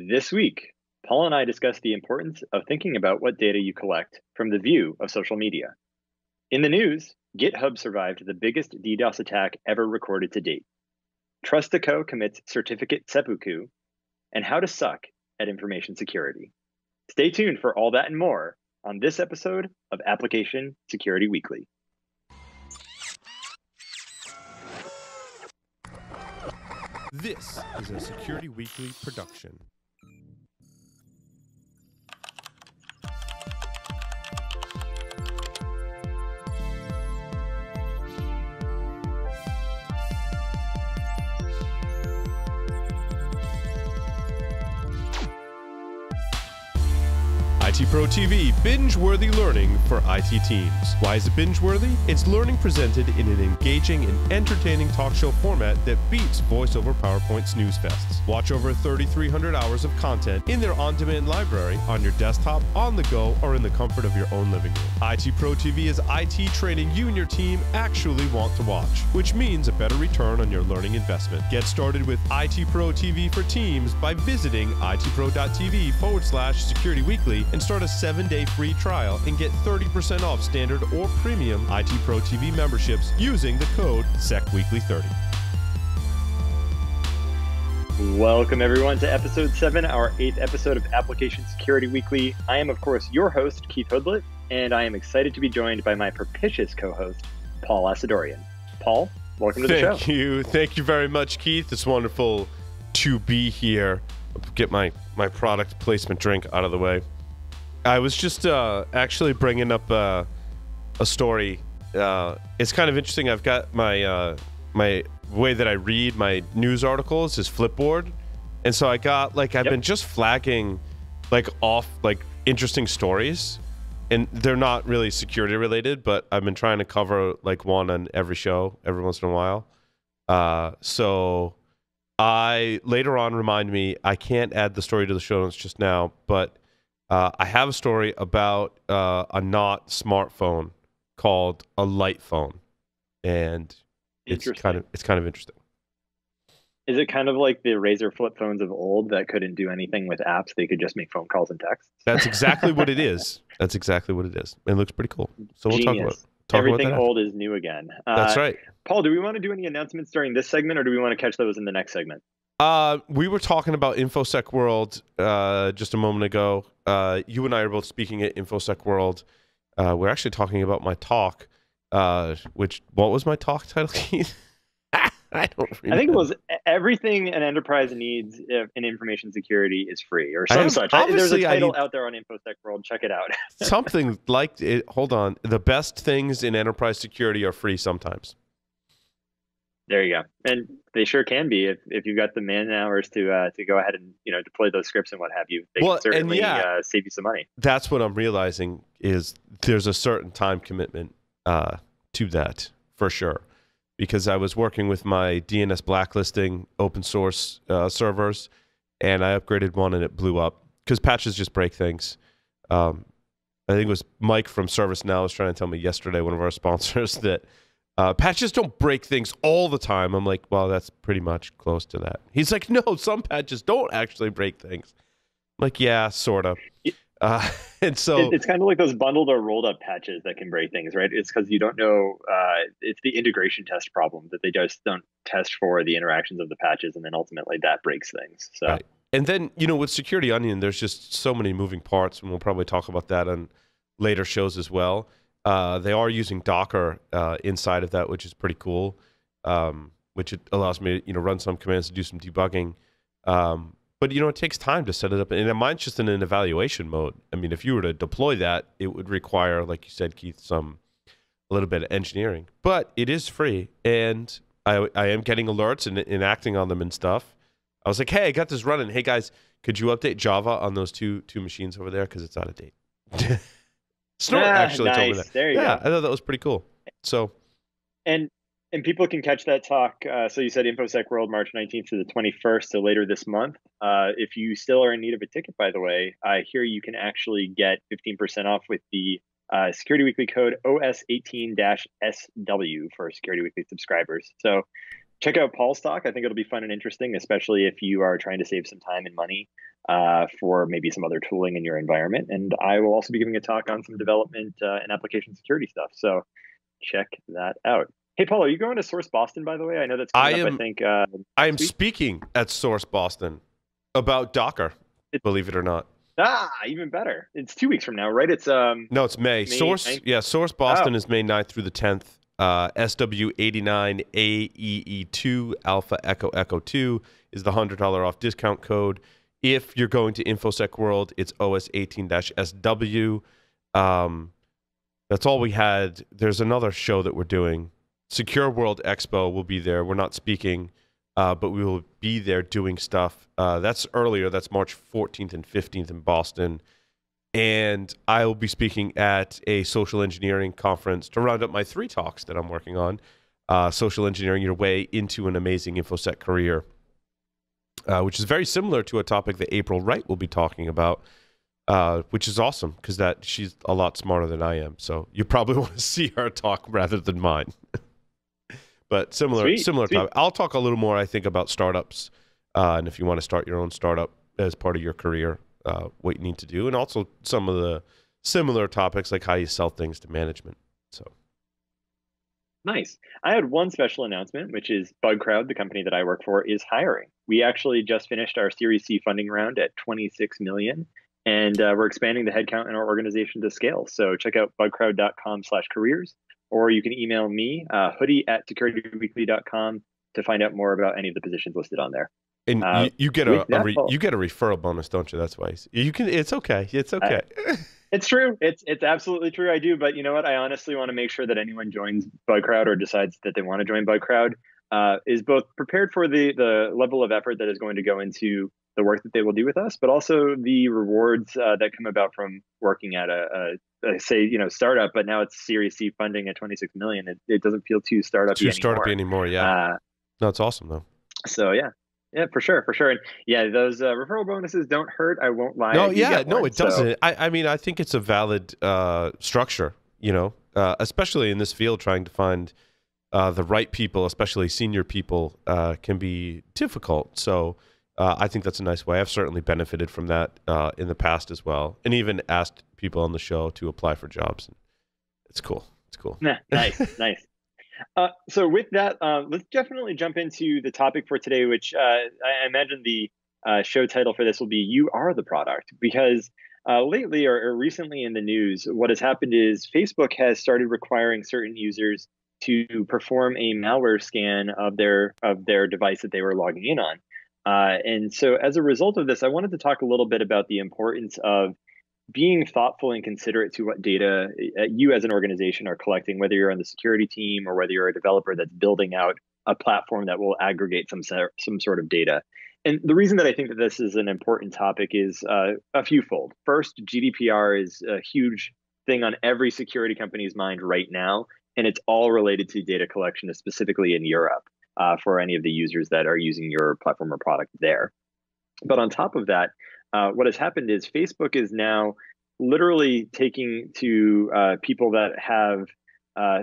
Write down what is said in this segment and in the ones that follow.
This week, Paul and I discuss the importance of thinking about what data you collect from the view of social media. In the news, GitHub survived the biggest DDoS attack ever recorded to date. Trustico commits certificate seppuku, and how to suck at information security. Stay tuned for all that and more on this episode of Application Security Weekly. This is a Security Weekly production. IT Pro TV, binge-worthy learning for IT teams. Why is it binge-worthy? It's learning presented in an engaging and entertaining talk show format that beats voice-over PowerPoint snooze fests. Watch over 3,300 hours of content in their on-demand library, on your desktop, on the go, or in the comfort of your own living room. IT Pro TV is IT training you and your team actually want to watch, which means a better return on your learning investment. Get started with IT Pro TV for teams by visiting itpro.tv/Security Weekly and start a 7-day free trial and get 30% off standard or premium IT Pro TV memberships using the code SECWeekly30. Welcome everyone to episode 7, our 8th episode of Application Security Weekly. I am, of course, your host, Keith Hoodlet, and I am excited to be joined by my propitious co-host, Paul Asadorian. Paul, welcome to the show. Thank you very much, Keith. It's wonderful to be here. Get my product placement drink out of the way. I was just actually bringing up a story. It's kind of interesting. I've got my my way that I read my news articles is Flipboard, and so I got I've been just flagging interesting stories, and they're not really security related, but I've been trying to cover one on every show every once in a while. So I later on remind me I can't add the story to the show notes just now, but I have a story about a not smartphone called a light phone, and it's kind of interesting. Is it kind of like the Razor flip phones of old that couldn't do anything with apps? They could just make phone calls and texts. That's exactly what it is. That's exactly what it is. It looks pretty cool. So we'll Genius. Everything old is new again. That's right. Paul, do we want to do any announcements during this segment, or do we want to catch those in the next segment? We were talking about InfoSec World just a moment ago. You and I are both speaking at InfoSec World. We're actually talking about my talk, what was my talk title, Keith? I think it was everything an enterprise needs in information security is free, or some such. There's a title out there on InfoSec World. Check it out. Something like it. Hold on. The best things in enterprise security are free sometimes. There you go. And they sure can be if you've got the man hours to go ahead and deploy those scripts and what have you. They can certainly save you some money. That's what I'm realizing is there's a certain time commitment to that for sure. Because I was working with my DNS blacklisting open source servers, and I upgraded one and it blew up because patches just break things. I think it was Mike from ServiceNow was trying to tell me yesterday, one of our sponsors, that patches don't break things all the time. I'm like, well, that's pretty much close to that. He's like, no, some patches don't actually break things. I'm like, yeah, sort of. And so it's kind of like those bundled or rolled up patches that can break things, right? It's because you don't know. It's the integration test problem that they just don't test for the interactions of the patches, and then ultimately that breaks things. So, right. And then with Security Onion, there's just so many moving parts, and we'll probably talk about that on later shows as well. They are using Docker inside of that, which is pretty cool. Which it allows me to run some commands to do some debugging. But it takes time to set it up, and mine's just in an evaluation mode. I mean, if you were to deploy that, it would require, like you said, Keith, a little bit of engineering. But it is free, and I am getting alerts and acting on them and stuff. I was like, hey, I got this running. Hey guys, could you update Java on those two machines over there because it's out of date? Snort actually told me that. There you go. I thought that was pretty cool. So, and people can catch that talk. So you said InfoSec World, March 19th to the 21st, so later this month. If you still are in need of a ticket, by the way, I hear you can actually get 15% off with the Security Weekly code OS18-SW for Security Weekly subscribers. So check out Paul's talk. I think it'll be fun and interesting, especially if you are trying to save some time and money for maybe some other tooling in your environment. And I will also be giving a talk on some development and application security stuff. So check that out. Hey, Paul, are you going to Source Boston, by the way? I know that's coming up, I think, I am next week. speaking at Source Boston about Docker, believe it or not. Even better. It's 2 weeks from now, right? It's No, it's May. May Source 9th? Source Boston is May 9th through the 10th. SW89 AEE2 Alpha Echo Echo 2 is the $100 off discount code. If you're going to InfoSec World, it's OS18-SW. That's all we had. There's another show that we're doing. Secure World Expo will be there. We're not speaking, but we will be there doing stuff. That's earlier. That's March 14th and 15th in Boston. And I will be speaking at a social engineering conference to round up my 3 talks that I'm working on. Social engineering your way into an amazing InfoSec career, which is very similar to a topic that April Wright will be talking about, which is awesome because she's a lot smarter than I am. So you probably want to see her talk rather than mine. But similar topic. I'll talk a little more, I think, about startups, and if you want to start your own startup as part of your career, what you need to do, and also some of the similar topics like how you sell things to management. So nice. I had one special announcement, which is BugCrowd, the company that I work for, is hiring. We actually just finished our Series C funding round at 26 million, and we're expanding the headcount in our organization to scale. So check out bugcrowd.com/careers, or you can email me, hoodie@securityweekly.com, to find out more about any of the positions listed on there. And you get a referral bonus, don't you? That's why you can. It's okay. It's okay. It's true. It's absolutely true. I do. But you know what? I honestly want to make sure that anyone joins BugCrowd or decides that they want to join BugCrowd is both prepared for the level of effort that is going to go into the work that they will do with us, but also the rewards that come about from working at a startup. But now it's Series C funding at 26 million. It doesn't feel too startup-y anymore. Yeah. No, it's awesome though. So yeah. Yeah, for sure. And yeah, those referral bonuses don't hurt. I won't lie. No, it doesn't. I mean, I think it's a valid structure, especially in this field, trying to find the right people, especially senior people, can be difficult. So I think that's a nice way. I've certainly benefited from that in the past as well, and even asked people on the show to apply for jobs. It's cool. Nice. So with that, let's definitely jump into the topic for today, which I imagine the show title for this will be "You Are the Product," because lately or recently in the news, what has happened is Facebook has started requiring certain users to perform a malware scan of their device that they were logging in on. And so as a result of this, I wanted to talk a little bit about the importance of being thoughtful and considerate to what data you as an organization are collecting, whether you're on the security team or whether you're a developer that's building out a platform that will aggregate some sort of data. And the reason that I think that this is an important topic is a fewfold. First, GDPR is a huge thing on every security company's mind right now, and it's all related to data collection, specifically in Europe, for any of the users that are using your platform or product there. But on top of that, what has happened is Facebook is now literally taking to people that have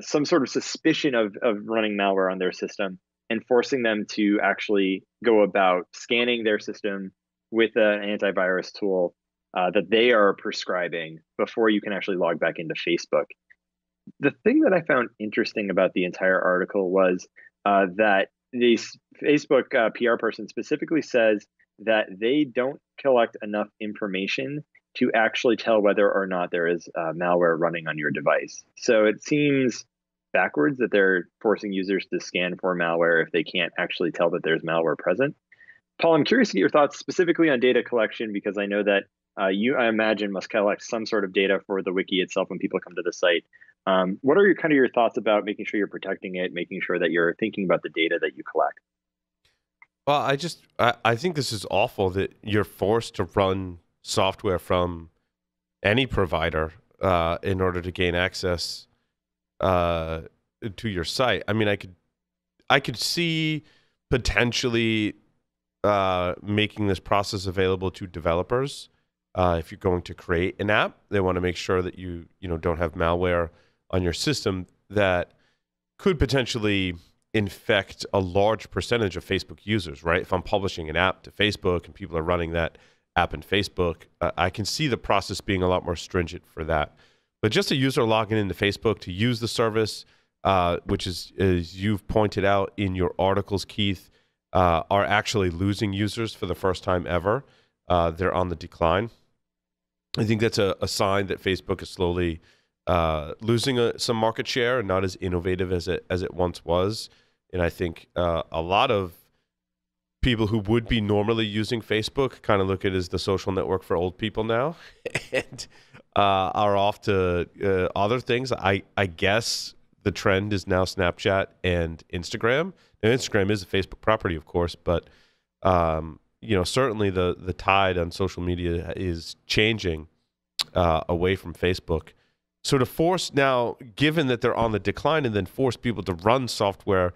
some sort of suspicion of running malware on their system and forcing them to actually go about scanning their system with an antivirus tool that they are prescribing before you can actually log back into Facebook. The thing that I found interesting about the entire article was that the Facebook PR person specifically says that they don't collect enough information to actually tell whether or not there is malware running on your device. So it seems backwards that they're forcing users to scan for malware if they can't actually tell that there's malware present. Paul, I'm curious to get your thoughts specifically on data collection, because I know that you, I imagine, must collect some sort of data for the wiki itself when people come to the site. What are your thoughts about making sure you're protecting it, making sure that you're thinking about the data that you collect? Well, I think this is awful that you're forced to run software from any provider in order to gain access to your site. I mean, I could see potentially making this process available to developers. If you're going to create an app, they want to make sure that you don't have malware on your system that could potentially infect a large percentage of Facebook users, right? If I'm publishing an app to Facebook and people are running that app in Facebook, I can see the process being a lot more stringent for that. But just a user logging into Facebook to use the service, which is, as you've pointed out in your articles, Keith, are actually losing users for the first time ever. They're on the decline. I think that's a sign that Facebook is slowly losing some market share and not as innovative as it once was. And I think a lot of people who would be normally using Facebook kind of look at it as the social network for old people now, and are off to other things. I guess the trend is now Snapchat and Instagram. Now, Instagram is a Facebook property, of course, but certainly the tide on social media is changing away from Facebook. So to force now, given that they're on the decline, and then force people to run software,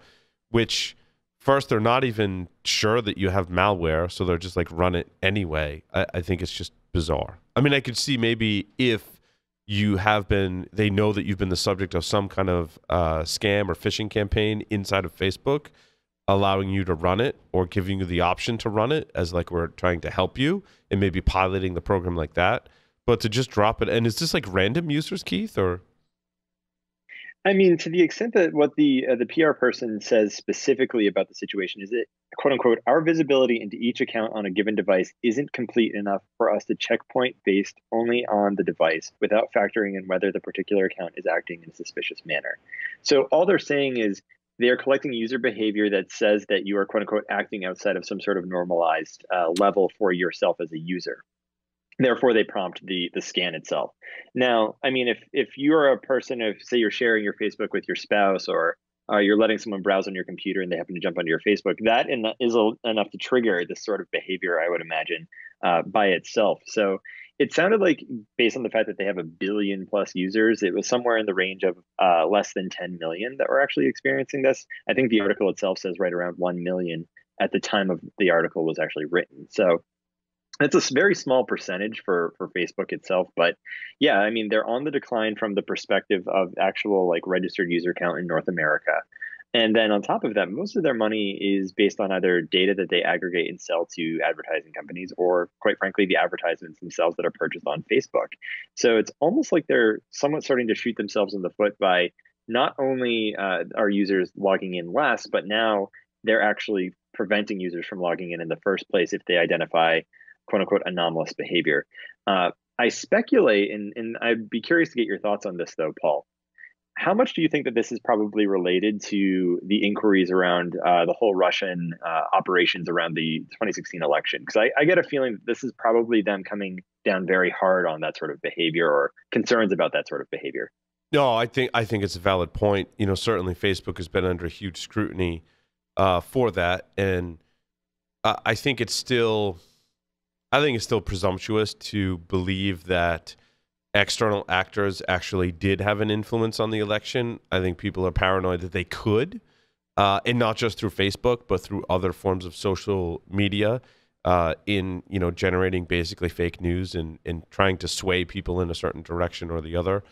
which first they're not even sure that you have malware, so they're just like run it anyway. I think it's just bizarre. I mean, I could see maybe if they know that you've been the subject of some kind of scam or phishing campaign inside of Facebook, allowing you to run it or giving you the option to run it as like we're trying to help you and maybe piloting the program like that. But to just drop it, and is this like random users, Keith, or? I mean, to the extent that what the PR person says specifically about the situation is that, quote unquote, our visibility into each account on a given device isn't complete enough for us to checkpoint based only on the device without factoring in whether the particular account is acting in a suspicious manner. So all they're saying is they are collecting user behavior that says that you are, quote unquote, acting outside of some sort of normalized level for yourself as a user. Therefore, they prompt the scan itself. Now, I mean, if you're a person of, say, you're sharing your Facebook with your spouse, or you're letting someone browse on your computer and they happen to jump onto your Facebook, that is enough to trigger this sort of behavior, I would imagine, by itself. So it sounded like, based on the fact that they have 1 billion plus users, it was somewhere in the range of less than 10 million that were actually experiencing this. I think the article itself says right around 1 million at the time of the article was actually written. So it's a very small percentage for Facebook itself, but yeah, I mean, they're on the decline from the perspective of actual like registered user count in North America. And then on top of that, most of their money is based on either data that they aggregate and sell to advertising companies, or quite frankly, the advertisements themselves that are purchased on Facebook. So it's almost like they're somewhat starting to shoot themselves in the foot by not only are users logging in less, but now they're actually preventing users from logging in the first place if they identify quote unquote anomalous behavior. I speculate, and I'd be curious to get your thoughts on this though, Paul. How much do you think that this is probably related to the inquiries around the whole Russian operations around the 2016 election? Because I get a feeling that this is probably them coming down very hard on that sort of behavior, or concerns about that sort of behavior. No, I think it's a valid point. Certainly Facebook has been under huge scrutiny for that, and I think it's still presumptuous to believe that external actors actually did have an influence on the election. I think people are paranoid that they could, and not just through Facebook, but through other forms of social media, in generating basically fake news and trying to sway people in a certain direction or the other.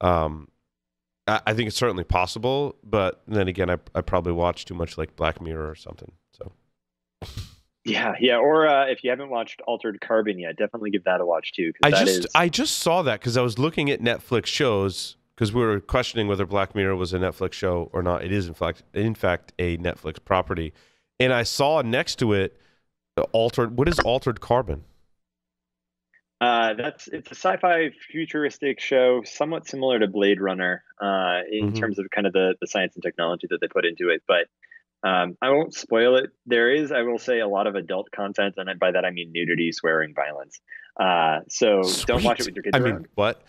I think it's certainly possible, but then again, I probably watch too much like Black Mirror or something. So. Yeah. Or if you haven't watched Altered Carbon yet, definitely give that a watch too. I just saw that because I was looking at Netflix shows, because we were questioning whether Black Mirror was a Netflix show or not. It is in fact a Netflix property, and I saw next to it What is Altered Carbon? It's a sci-fi futuristic show, somewhat similar to Blade Runner in terms of kind of the science and technology that they put into it, but. I won't spoil it. There is, I will say, a lot of adult content, and by that I mean nudity, swearing, violence. So Sweet. don't watch it with your kids around. What?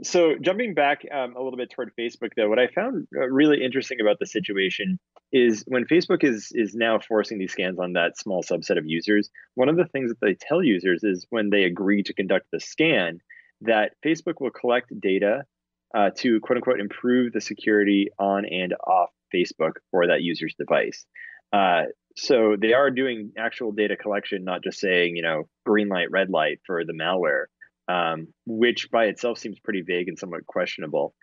So jumping back a little bit toward Facebook, though, what I found really interesting about the situation is when Facebook is now forcing these scans on that small subset of users, one of the things that they tell users is when they agree to conduct the scan, that Facebook will collect data to quote unquote improve the security on and off Facebook for that user's device. So they are doing actual data collection, not just saying, green light, red light for the malware, which by itself seems pretty vague and somewhat questionable.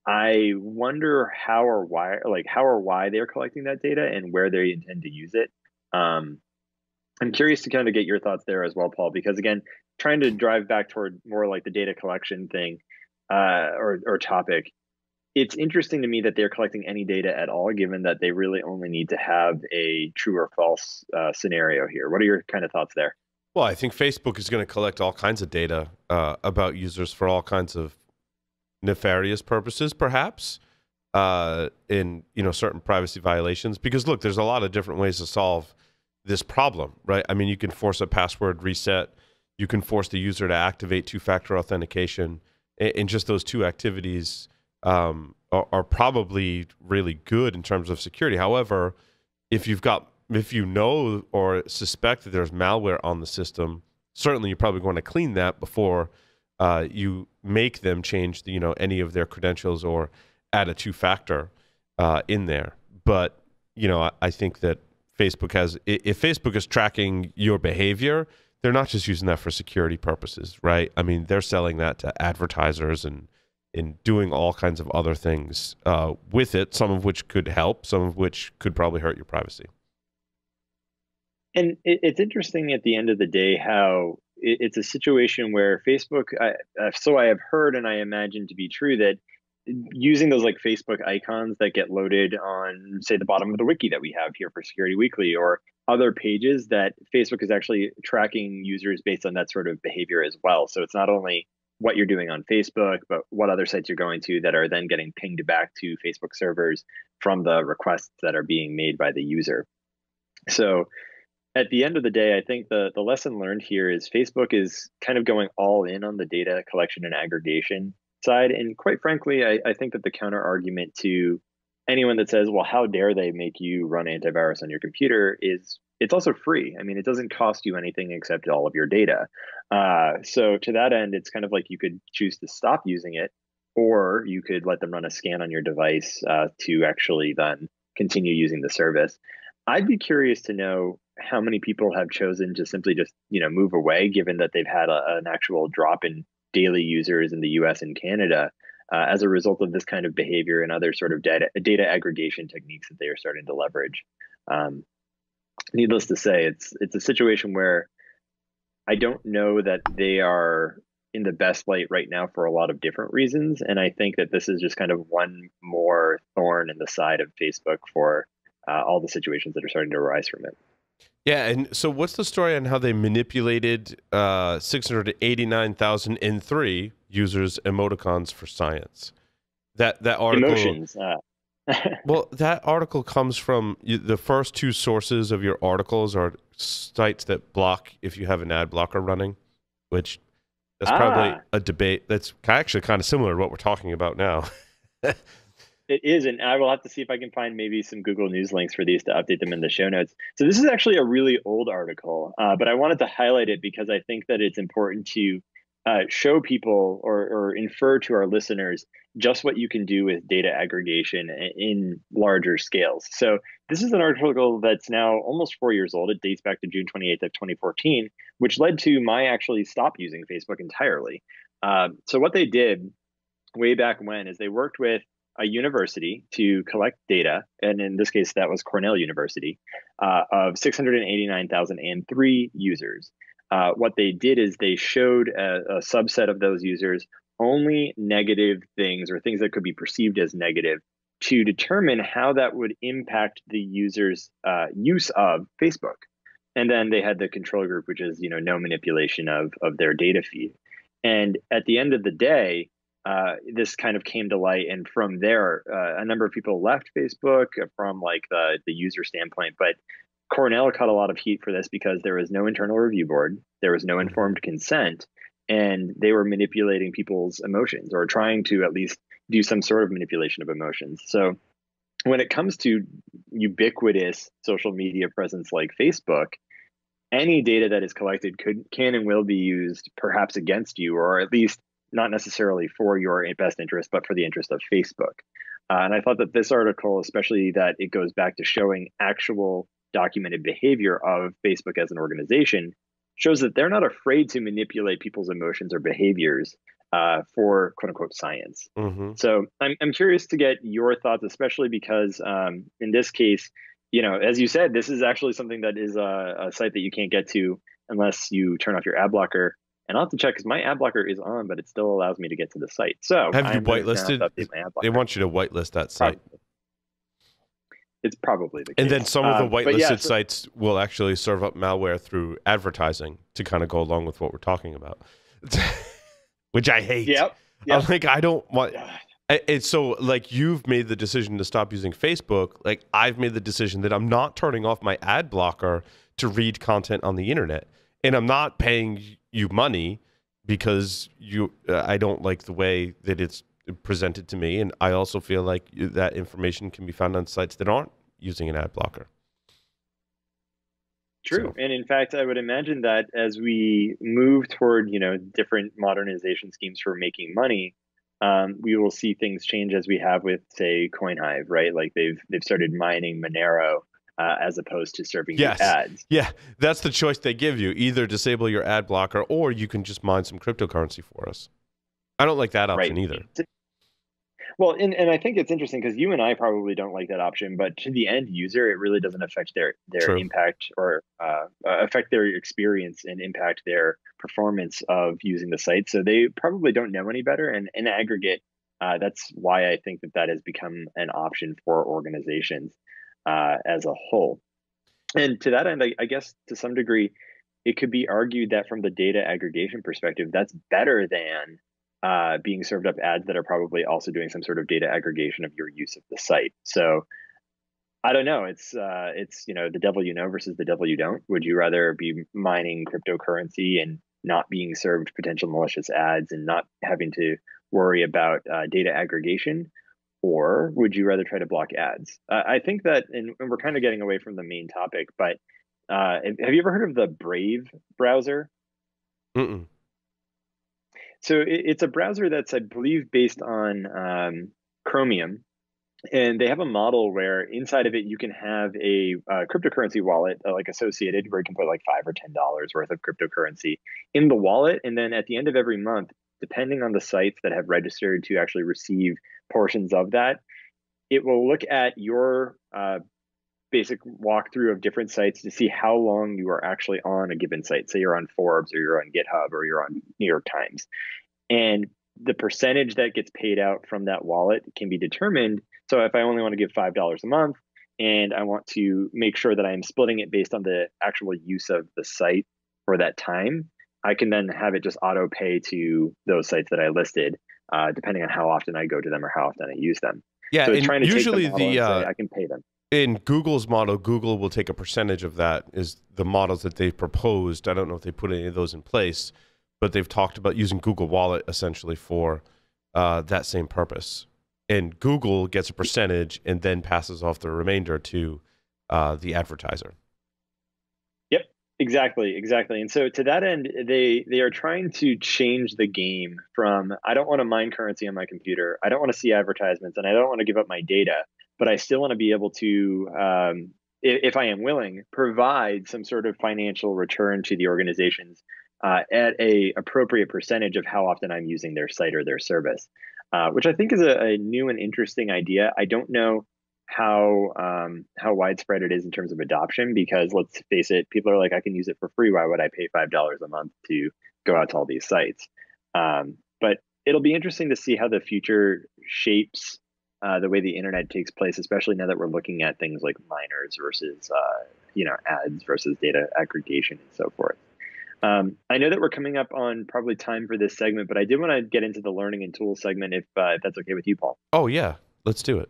I wonder how or why they're collecting that data and where they intend to use it. I'm curious to kind of get your thoughts there as well, Paul, because again, trying to drive back toward more like the data collection thing or topic, it's interesting to me that they're collecting any data at all, given that they really only need to have a true or false scenario here. What are your kind of thoughts there? Well, I think Facebook is going to collect all kinds of data about users for all kinds of nefarious purposes, perhaps, in certain privacy violations. Because look, there's a lot of different ways to solve this problem, right? I mean, you can force a password reset, you can force the user to activate two-factor authentication, and just those two activities are probably really good in terms of security. However, if you know or suspect that there's malware on the system, certainly you're probably going to clean that before you make them change any of their credentials or add a two-factor in there. But I think that if Facebook is tracking your behavior, they're not just using that for security purposes, right? I mean, they're selling that to advertisers and doing all kinds of other things with it, some of which could help, some of which could probably hurt your privacy. And it's interesting at the end of the day how it's a situation where Facebook, so I have heard and I imagine to be true that using those like Facebook icons that get loaded on, say, the bottom of the wiki that we have here for Security Weekly or other pages, that Facebook is actually tracking users based on that sort of behavior as well. So it's not only what you're doing on Facebook, but what other sites you're going to that are then getting pinged back to Facebook servers from the requests that are being made by the user. So at the end of the day, I think the lesson learned here is Facebook is kind of going all in on the data collection and aggregation side. And quite frankly, I think that the counter argument to anyone that says, well, how dare they make you run antivirus on your computer is it's also free. I mean, it doesn't cost you anything except all of your data. So to that end, it's kind of like you could choose to stop using it, or you could let them run a scan on your device to actually then continue using the service. I'd be curious to know how many people have chosen to simply just move away, given that they've had an actual drop in daily users in the U.S. and Canada as a result of this kind of behavior and other sort of data aggregation techniques that they are starting to leverage. Needless to say, it's a situation where I don't know that they are in the best light right now for a lot of different reasons, and I think that this is just kind of one more thorn in the side of Facebook for all the situations that are starting to arise from it. Yeah, and so what's the story on how they manipulated 689,003 users' emoticons for science? That article. Emotions. Well, that article comes from the first two sources of your articles are sites that block if you have an ad blocker running, which that's probably a debate that's actually kind of similar to what we're talking about now. It is, and I will have to see if I can find maybe some Google News links for these to update them in the show notes. So this is actually a really old article, but I wanted to highlight it because I think that it's important to show people or infer to our listeners just what you can do with data aggregation in larger scales. So this is an article that's now almost 4 years old. It dates back to June 28th of 2014, which led to my actually stop using Facebook entirely. So what they did way back when is they worked with a university to collect data, and in this case, that was Cornell University, of 689,003 users. What they did is they showed a subset of those users only negative things or things that could be perceived as negative to determine how that would impact the user's use of Facebook. And then they had the control group, which is no manipulation of their data feed. And at the end of the day, this kind of came to light, and from there, a number of people left Facebook from like the user standpoint. But Cornell caught a lot of heat for this because there was no internal review board, there was no informed consent, and they were manipulating people's emotions or trying to at least do some sort of manipulation of emotions. So when it comes to ubiquitous social media presence like Facebook, any data that is collected can and will be used perhaps against you, or at least not necessarily for your best interest, but for the interest of Facebook. And I thought that this article, especially that it goes back to showing actual documented behavior of Facebook as an organization, shows that they're not afraid to manipulate people's emotions or behaviors for quote unquote science. Mm-hmm. So I'm curious to get your thoughts, especially because in this case, as you said, this is actually something that is a site that you can't get to unless you turn off your ad blocker. And I'll have to check because my ad blocker is on, but it still allows me to get to the site. So Have you I'm going to now have whitelisted? to update my ad They blocker. want you to whitelist that site. Probably. It's probably the case. And then some of the but yeah, whitelisted sites will actually serve up malware through advertising to kind of go along with what we're talking about, which I hate. Yep. I'm like, I don't want. It's so like you've made the decision to stop using Facebook. Like I've made the decision that I'm not turning off my ad blocker to read content on the internet, and I'm not paying you money because I don't like the way that it's presented to me, and I also feel like that information can be found on sites that aren't using an ad blocker. True. So. And in fact, I would imagine that as we move toward, different modernization schemes for making money, we will see things change as we have with, say, CoinHive, right? Like they've started mining Monero as opposed to serving you ads. Yeah, that's the choice they give you. Either disable your ad blocker or you can just mine some cryptocurrency for us. I don't like that option either. Well, and I think it's interesting because you and I probably don't like that option, but to the end user, it really doesn't affect their impact or affect their experience and impact their performance of using the site. So they probably don't know any better. And in aggregate, that's why I think that has become an option for organizations as a whole. And to that end, I guess to some degree, it could be argued that from the data aggregation perspective, that's better than being served up ads that are probably also doing some sort of data aggregation of your use of the site. So I don't know. It's the devil you know versus the devil you don't. Would you rather be mining cryptocurrency and not being served potential malicious ads and not having to worry about data aggregation? Or would you rather try to block ads? I think that, and we're kind of getting away from the main topic, but have you ever heard of the Brave browser? Mm-mm. So it's a browser that's, I believe, based on Chromium. And they have a model where inside of it, you can have a cryptocurrency wallet like associated where you can put like $5 or $10 worth of cryptocurrency in the wallet. And then at the end of every month, depending on the sites that have registered to actually receive portions of that, it will look at your basic walkthrough of different sites to see how long you are actually on a given site. Say you're on Forbes or you're on GitHub or you're on New York Times. And the percentage that gets paid out from that wallet can be determined. So if I only want to give $5 a month and I want to make sure that I'm splitting it based on the actual use of the site for that time, I can then have it just auto pay to those sites that I listed, depending on how often I go to them or how often I use them. Yeah, so it's and trying to usually take the model and say, I can pay them. In Google's model, Google will take a percentage of that is the models that they've proposed. I don't know if they put any of those in place, but they've talked about using Google Wallet essentially for that same purpose. And Google gets a percentage and then passes off the remainder to the advertiser. Yep, exactly. And so to that end, they are trying to change the game from, I don't want to mine currency on my computer, I don't want to see advertisements, and I don't want to give up my data, but I still want to be able to, if I am willing, provide some sort of financial return to the organizations at a appropriate percentage of how often I'm using their site or their service, which I think is a new and interesting idea. I don't know how widespread it is in terms of adoption, because let's face it, people are like, I can use it for free. Why would I pay $5 a month to go out to all these sites? But it'll be interesting to see how the future shapes the way the internet takes place, especially now that we're looking at things like miners versus ads versus data aggregation and so forth. I know that we're coming up on probably time for this segment, but I did want to get into the learning and tools segment if that's okay with you, Paul. Oh, yeah. Let's do it.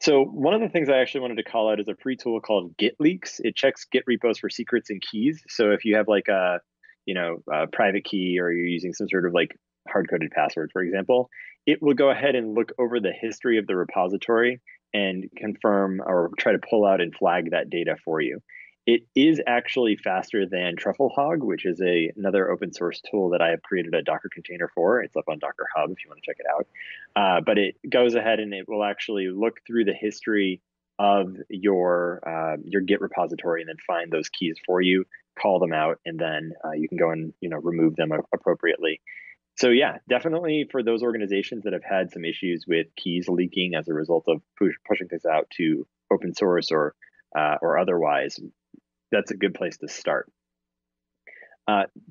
So one of the things I actually wanted to call out is a free tool called Git Leaks. It checks Git repos for secrets and keys. So if you have like a private key, or you're using some sort of like hard-coded password, for example, it will go ahead and look over the history of the repository and confirm or try to pull out and flag that data for you. It is actually faster than TruffleHog, which is another open source tool that I have created a Docker container for. It's up on Docker Hub if you want to check it out. But it goes ahead and it will actually look through the history of your Git repository and then find those keys for you, call them out, and then you can go and remove them appropriately. So yeah, definitely for those organizations that have had some issues with keys leaking as a result of pushing things out to open source or otherwise, that's a good place to start.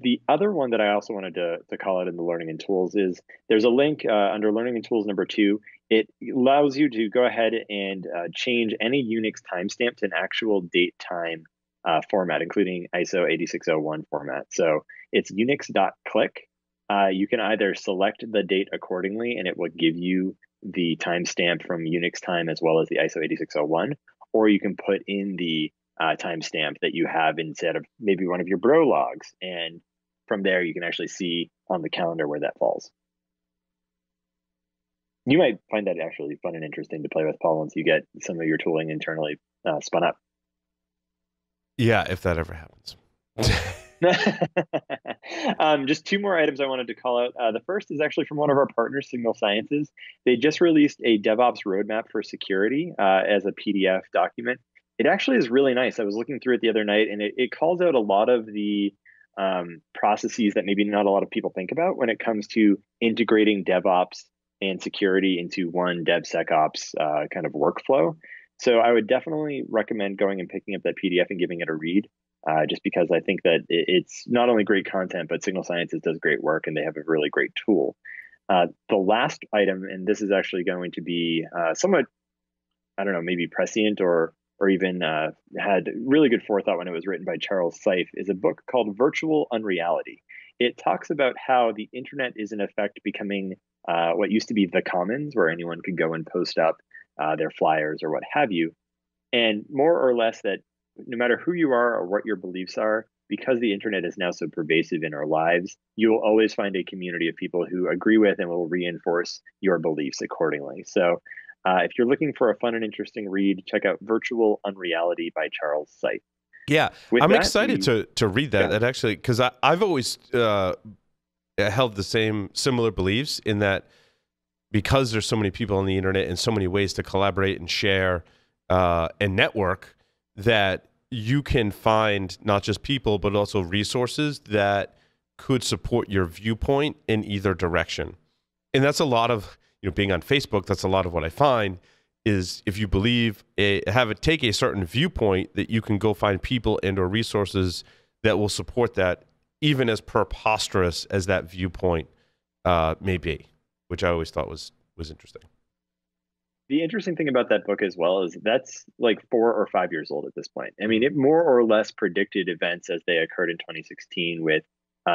The other one that I also wanted to call out in the learning and tools is there's a link under learning and tools number 2. It allows you to go ahead and change any Unix timestamp to an actual date time format, including ISO 8601 format. So it's unix.click. You can either select the date accordingly, and it will give you the timestamp from Unix time as well as the ISO 8601, or you can put in the timestamp that you have instead of maybe one of your bro logs. And from there, you can actually see on the calendar where that falls. You might find that actually fun and interesting to play with, Paul, once you get some of your tooling internally spun up. Yeah, if that ever happens. Just 2 more items I wanted to call out. The first is actually from one of our partners, Signal Sciences. They just released a DevOps roadmap for security as a PDF document. It actually is really nice. I was looking through it the other night, and it calls out a lot of the processes that maybe not a lot of people think about when it comes to integrating DevOps and security into one DevSecOps kind of workflow. So I would definitely recommend going and picking up that PDF and giving it a read, just because I think that it's not only great content, but Signal Sciences does great work and they have a really great tool. The last item, and this is actually going to be somewhat, I don't know, maybe prescient or even had really good forethought when it was written by Charles Seif, is a book called Virtual Unreality. It talks about how the internet is in effect becoming what used to be the commons, where anyone could go and post up their flyers or what have you. And more or less that no matter who you are or what your beliefs are, because the internet is now so pervasive in our lives, you will always find a community of people who agree with and will reinforce your beliefs accordingly. So if you're looking for a fun and interesting read, check out Virtual Unreality by Charles Seif. Yeah, I'm excited to read that. Yeah. That actually, because I've always held the similar beliefs in that because there's so many people on the internet and so many ways to collaborate and share and network, that you can find not just people but also resources that could support your viewpoint in either direction. And that's a lot of, being on Facebook, that's a lot of what I find is if you believe take a certain viewpoint, that you can go find people and or resources that will support that, even as preposterous as that viewpoint may be, which I always thought was interesting. The interesting thing about that book as well is that's like 4 or 5 years old at this point. I mean, it more or less predicted events as they occurred in 2016 with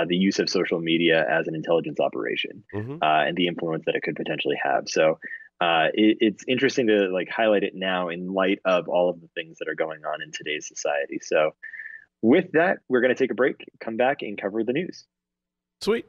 the use of social media as an intelligence operation and the influence that it could potentially have. So it's interesting to like highlight it now in light of all of the things that are going on in today's society. So with that, we're going to take a break, come back and cover the news. Sweet.